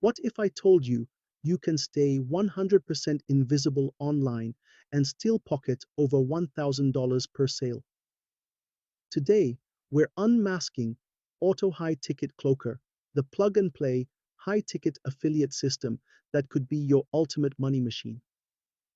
What if I told you you can stay 100% invisible online and still pocket over $1,000 per sale? Today, we're unmasking Auto High Ticket Cloaker, the plug and play high ticket affiliate system that could be your ultimate money machine.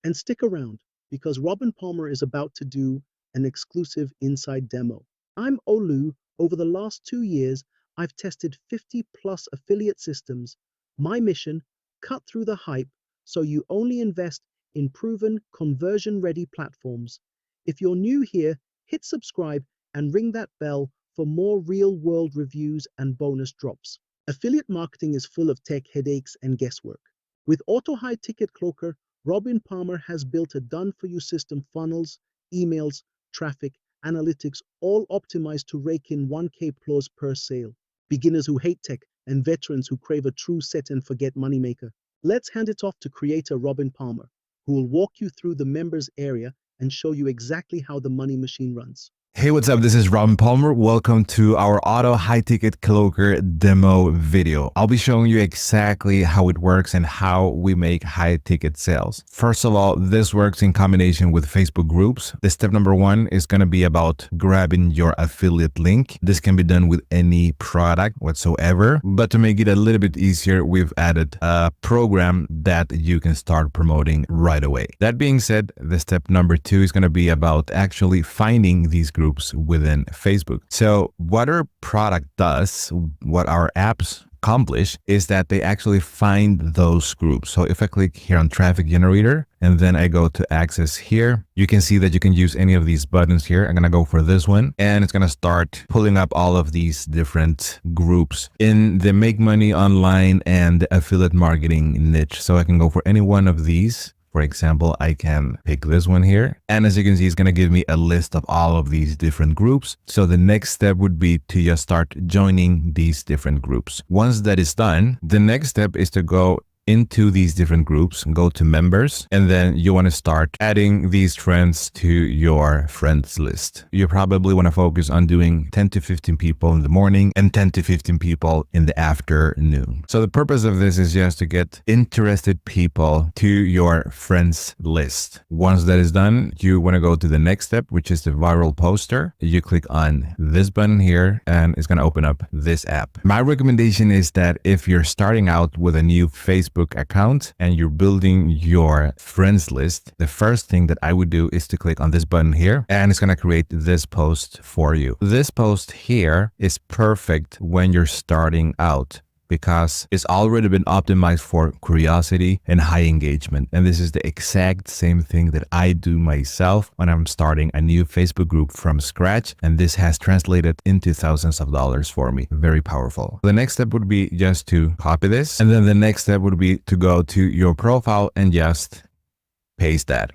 And stick around because Robin Palmer is about to do an exclusive inside demo. I'm Olu. Over the last 2 years, I've tested 50 plus affiliate systems. My mission: cut through the hype so you only invest in proven conversion ready platforms. If you're new here, hit subscribe and ring that bell for more real world reviews and bonus drops. Affiliate marketing is full of tech headaches and guesswork. With Auto High Ticket Cloaker, Robin Palmer has built a done-for-you system: funnels, emails, traffic, analytics, all optimized to rake in 1K plus per sale. Beginners who hate tech and veterans who crave a true set-and-forget moneymaker. Let's hand it off to creator Robin Palmer, who will walk you through the members area and show you exactly how the money machine runs. Hey, what's up? This is Robin Palmer. Welcome to our Auto High Ticket Cloaker demo video. I'll be showing you exactly how it works and how we make high ticket sales. First of all, this works in combination with Facebook groups. The step number one is going to be about grabbing your affiliate link. This can be done with any product whatsoever, but to make it a little bit easier, we've added a program that you can start promoting right away. That being said, the step number two is going to be about actually finding these groups within Facebook. So what our product does, what our apps accomplish, is that they actually find those groups. So if I click here on traffic generator and then I go to access here, you can see that you can use any of these buttons here. I'm going to go for this one and it's going to start pulling up all of these different groups in the make money online and the affiliate marketing niche. So I can go for any one of these. For example, I can pick this one here. And as you can see, it's going to give me a list of all of these different groups. So the next step would be to just start joining these different groups. Once that is done, the next step is to go into these different groups, go to members, and then you want to start adding these friends to your friends list. You probably want to focus on doing 10 to 15 people in the morning and 10 to 15 people in the afternoon. So the purpose of this is just to get interested people to your friends list. Once that is done, you want to go to the next step, which is the viral poster. You click on this button here and it's going to open up this app. My recommendation is that if you're starting out with a new Facebook account and you're building your friends list, the first thing that I would do is to click on this button here and it's going to create this post for you. This post here is perfect when you're starting out, because it's already been optimized for curiosity and high engagement. And this is the exact same thing that I do myself when I'm starting a new Facebook group from scratch. And this has translated into thousands of dollars for me. Very powerful. The next step would be just to copy this. And then the next step would be to go to your profile and just paste that.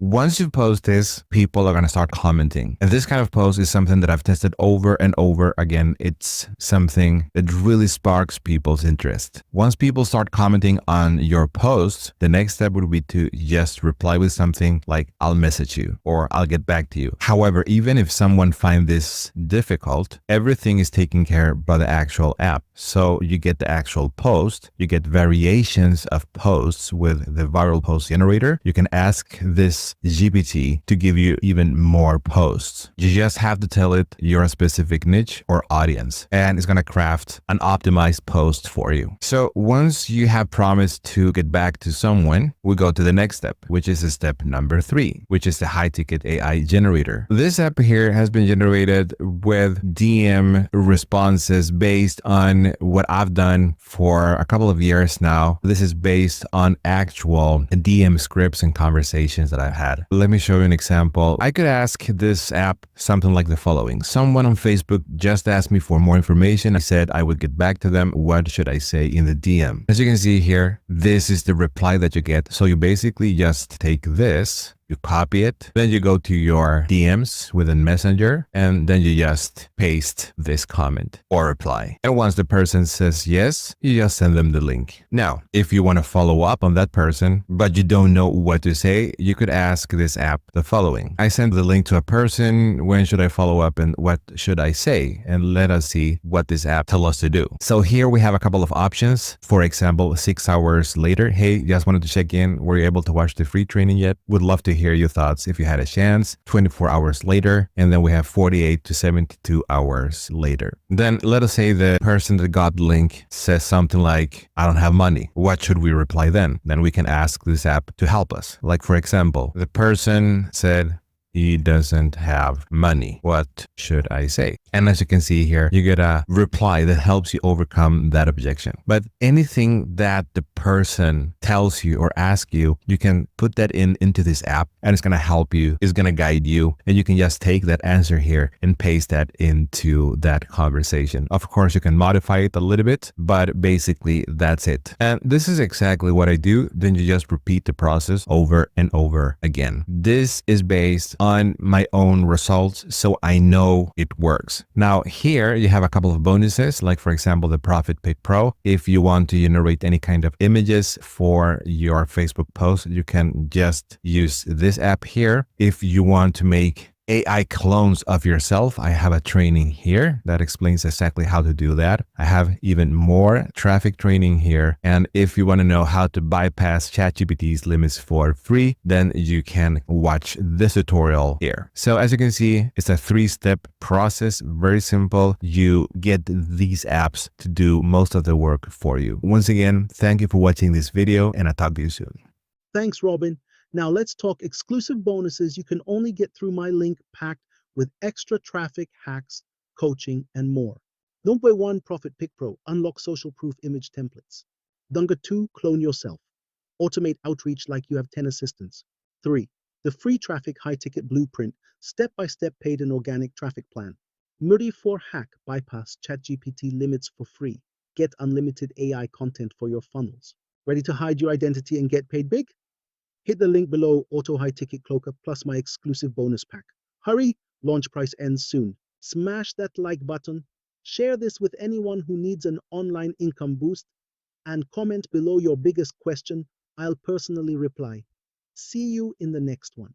Once you post this, people are going to start commenting. And this kind of post is something that I've tested over and over again. It's something that really sparks people's interest. Once people start commenting on your posts, the next step would be to just reply with something like, "I'll message you," or "I'll get back to you." However, even if someone finds this difficult, everything is taken care by the actual app. So you get the actual post, you get variations of posts with the viral post generator. You can ask this GPT to give you even more posts. You just have to tell it your specific niche or audience, and it's going to craft an optimized post for you. So once you have promised to get back to someone, we go to the next step, which is step number 3, which is the high ticket AI generator. This app here has been generated with DM responses based on what I've done for a couple of years now. This is based on actual DM scripts and conversations that I've had. Let me show you an example. I could ask this app something like the following. Someone on Facebook just asked me for more information. I said I would get back to them. What should I say in the DM? As you can see here, this is the reply that you get. So you basically just take this, You copy it, then you go to your DMs within Messenger, and then you just paste this comment or reply. And once the person says yes, you just send them the link. Now, if you want to follow up on that person, but you don't know what to say, you could ask this app the following. I sent the link to a person. When should I follow up and what should I say? And let us see what this app tells us to do. So here we have a couple of options. For example, 6 hours later, hey, just wanted to check in. Were you able to watch the free training yet? Would love to hear your thoughts if you had a chance. 24 hours later, and then we have 48 to 72 hours later. Then let us say the person that got the link says something like, I don't have money. What should we reply then? Then we can ask this app to help us. Like for example, the person said, he doesn't have money. What should I say? And as you can see here, you get a reply that helps you overcome that objection. But anything that the person tells you or asks you, you can put that into this app and it's going to help you. It's going to guide you. And you can just take that answer here and paste that into that conversation. Of course, you can modify it a little bit, but basically that's it. And this is exactly what I do. Then you just repeat the process over and over again. This is based on my own results, so I know it works. Now here you have a couple of bonuses, like for example the Profit Pick Pro. If you want to generate any kind of images for your Facebook post, you can just use this app here. If you want to make AI clones of yourself, I have a training here that explains exactly how to do that. I have even more traffic training here. And if you want to know how to bypass ChatGPT's limits for free, then you can watch this tutorial here. So as you can see, it's a 3-step process, very simple. You get these apps to do most of the work for you. Once again, thank you for watching this video and I'll talk to you soon. Thanks, Robin. Now let's talk exclusive bonuses you can only get through my link packed with extra traffic hacks, coaching, and more. Number 1, Profit Pick Pro. Unlock social proof image templates. Number 2, clone yourself. Automate outreach like you have 10 assistants. 3, the free traffic high-ticket blueprint, step-by-step paid and organic traffic plan. Number 4, hack, bypass ChatGPT limits for free. Get unlimited AI content for your funnels. Ready to hide your identity and get paid big? Hit the link below, Auto High Ticket Cloaker plus my exclusive bonus pack. Hurry, launch price ends soon. Smash that like button, share this with anyone who needs an online income boost, and comment below your biggest question. I'll personally reply. See you in the next one.